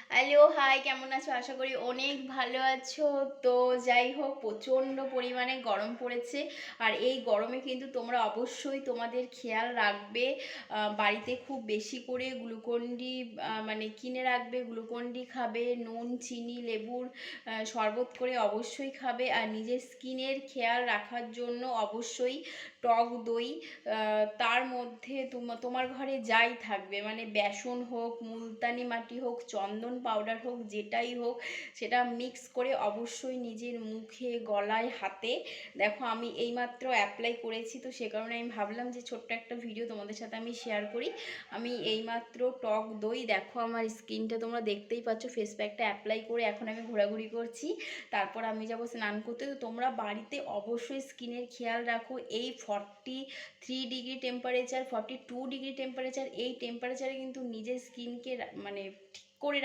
Hello, high, কেমন আছো? আশা করি অনেক ভালো আছো। তো যাই হোক, প্রচণ্ড পরিমাণে গরম পড়েছে। আর এই গরমে কিন্তু তোমরা অবশ্যই তোমাদের খেয়াল রাখবে। বাড়িতে খুব বেশি করে গ্লুকন-ডি মানে কিনে রাখবে, গ্লুকন-ডি খাবে, নুন, চিনি, লেবুর শরবত করে অবশ্যই খাবে। আর নিজের স্কিনের খেয়াল রাখার জন্য অবশ্যই টক দই, তার মধ্যে তোমার ঘরে যাই থাকবে, মানে বেসন হোক, মুলতানি মাটি হোক, চন্দন পাউডার হোক, যেটাই হোক, সেটা মিক্স করে অবশ্যই নিজের মুখে, গলায়, হাতে। দেখো আমি এইমাত্র অ্যাপ্লাই করেছি, তো সে কারণে আমি ভাবলাম যে ছোট্ট একটা ভিডিও তোমাদের সাথে আমি শেয়ার করি। আমি এইমাত্র টক দই, দেখো আমার স্কিনটা তোমরা দেখতেই পাচ্ছ, ফেস প্যাকটা অ্যাপ্লাই করে এখন আমি ঘোরাঘুরি করছি। তারপর আমি যাব স্নান করতে। তো তোমরা বাড়িতে অবশ্যই স্কিনের খেয়াল রাখো। এই 43 ডিগ্রি টেম্পারেচার, 42 ডিগ্রি টেম্পারেচার, এই টেম্পারেচারে কিন্তু নিজের স্কিনকে মানে ঠিক করে